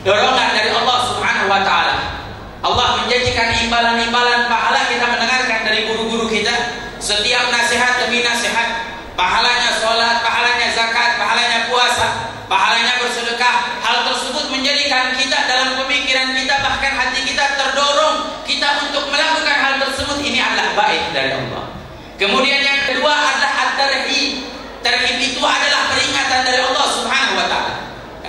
dorongan dari Allah Subhanahu wa Ta'ala. Allah menjanjikan imbalan-imbalan pahala kita mendengarkan dari guru-guru kita. Setiap nasihat demi nasihat, pahalanya sholat, pahalanya zakat, pahalanya puasa, pahalanya bersedekah. Hal tersebut menjadikan kita dalam pemikiran kita, bahkan hati kita terdorong kita untuk melakukan hal tersebut. Ini adalah baik dari Allah. Kemudian yang kedua adalah at-tarhib. Tarhib itu adalah peringatan dari Allah Subhanahu wa Ta'ala.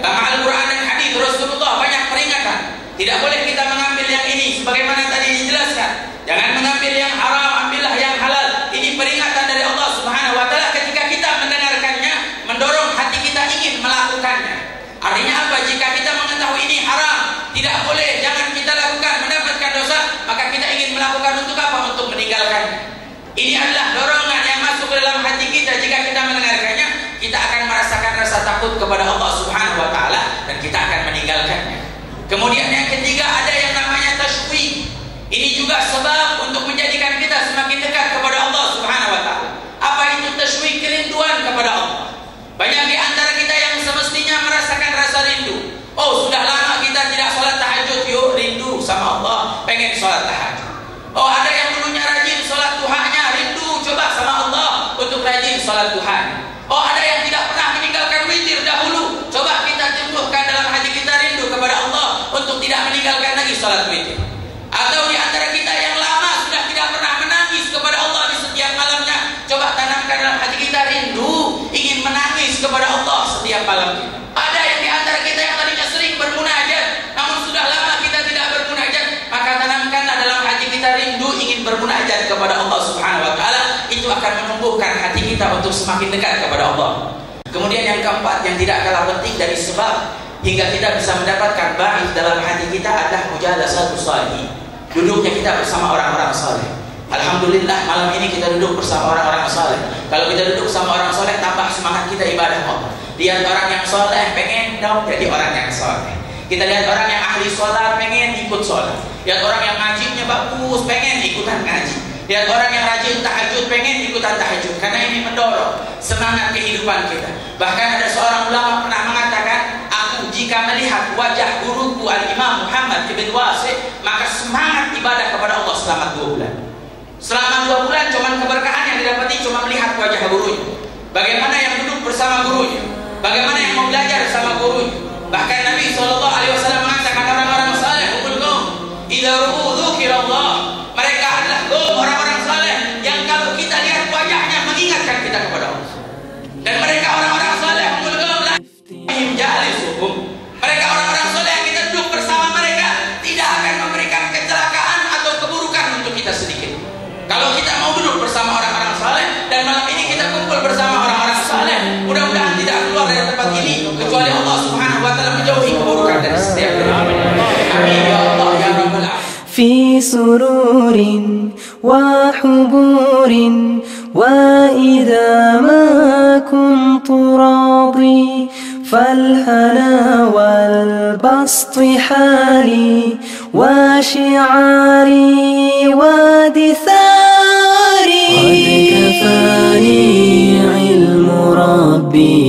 Dalam Al-Quran dan hadis Rasulullah banyak peringatan. Tidak boleh kita mengambil yang ini sebagaimana tadi dijelaskan. Jangan mengambil yang haram, ambillah yang halal. Ini peringatan dari Allah Subhanahu wa Ta'ala. Ketika kita mendengarkannya, mendorong hati kita ingin melakukannya. Artinya apa? Jika kita mengetahui ini haram, tidak boleh, jangan kita lakukan, mendapatkan dosa, maka kita ingin melakukan untuk apa? Untuk meninggalkannya. Ini adalah dorongan yang masuk ke dalam hati kita. Jika kita mendengarkannya, kita akan merasakan rasa takut kepada Allah Subhanahu wa Ta'ala dan kita akan meninggalkannya. Kemudian yang ketiga ada yang namanya tasywiq. Ini juga sebab untuk menjadikan kita semakin dekat kepada Allah Subhanahu wa Ta'ala. Apa itu tasywiq? Kerinduan kepada Allah. Banyak di antara kita yang semestinya merasakan rasa rindu. Oh, sudah lama kita tidak sholat tahajud, yuk rindu sama Allah, pengen sholat tahajud. Oh, ada yang dulunya rajin sholat duhanya, rindu coba sama Allah untuk rajin sholat duhanya. Oh, ada yang tidak pernah meninggalkan witir dahulu, coba kita tumbuhkan dalam hati kita rindu kepada Allah untuk tidak meninggalkan lagi sholat witir. Atau di antara kita yang lama sudah tidak pernah menangis kepada Allah di setiap malamnya, coba tanamkan dalam hati kita rindu ingin menangis kepada Allah setiap malam kita. Ada yang di antara kita yang tadinya sering bermunajat, namun sudah lama kita tidak bermunajat, maka tanamkanlah dalam hati kita rindu ingin bermunajat kepada Allah Subhanahu wa Ta'ala. Itu akan menumbuhkan hati kita untuk semakin dekat kepada Allah. Kemudian yang keempat yang tidak kalah penting dari sebab hingga kita bisa mendapatkan ba'id dalam hati kita adalah mujalasatus shalihin. Duduknya kita bersama orang-orang saleh. Alhamdulillah malam ini kita duduk bersama orang-orang saleh. Kalau kita duduk sama orang saleh, tambah semangat kita ibadah Allah. Lihat orang yang saleh, pengen dong jadi orang yang saleh. Kita lihat orang yang ahli sholat, pengen ikut sholat. Lihat orang yang ngajinya bagus, pengen ikutan ngaji. Lihat orang yang rajin tahajud, pengen ikutan tahajud. Karena ini mendorong semangat kehidupan kita. Bahkan ada seorang ulama pernah mengatakan, aku jika melihat wajah guruku Al-Imam Muhammad ibn Wasi', maka semangat ibadah kepada Allah selama 2 bulan. Selama 2 bulan cuman keberkahan yang didapati cuma melihat wajah gurunya. Bagaimana yang duduk bersama gurunya, bagaimana yang mau belajar sama gurunya. Bahkan Nabi SAW mengatakan orang-orang saleh humul qaum idza ru'u dzukirallah. Mereka adalah kaum orang-orang saleh yang kalau kita lihat wajahnya mengingatkan kita kepada Allah. Dan mereka orang-orang saleh humul qaum la him jalisuhum. Mereka orang-orang saleh yang kita duduk bersama mereka tidak akan memberikan kecelakaan atau keburukan untuk kita sedikit. Kalau kita mau duduk bersama orang-orang saleh dan malam ini kita kumpul bersama orang-orang saleh, mudah-mudahan tidak keluar dari tempat ini kecuali Allah Subhanahu wa Ta'ala menjauhi keburukan dari setiap kita. Amin ya Allah ya Rabbal alamin. في سرور وحبور وإذا ما كنت راضي فالهنا والبسط حالي وشعاري ودثاري. قد كفاني علم ربي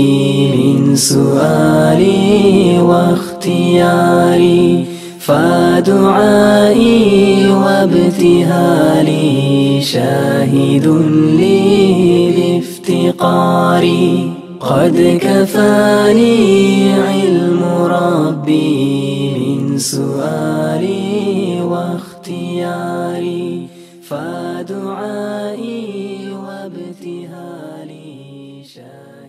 من سؤالي واختياري فدعائي وابتهالي شاهد لي بافتقاري. قد كفاني علم ربي من سؤالي واختياري فدعائي وابتهالي شاهد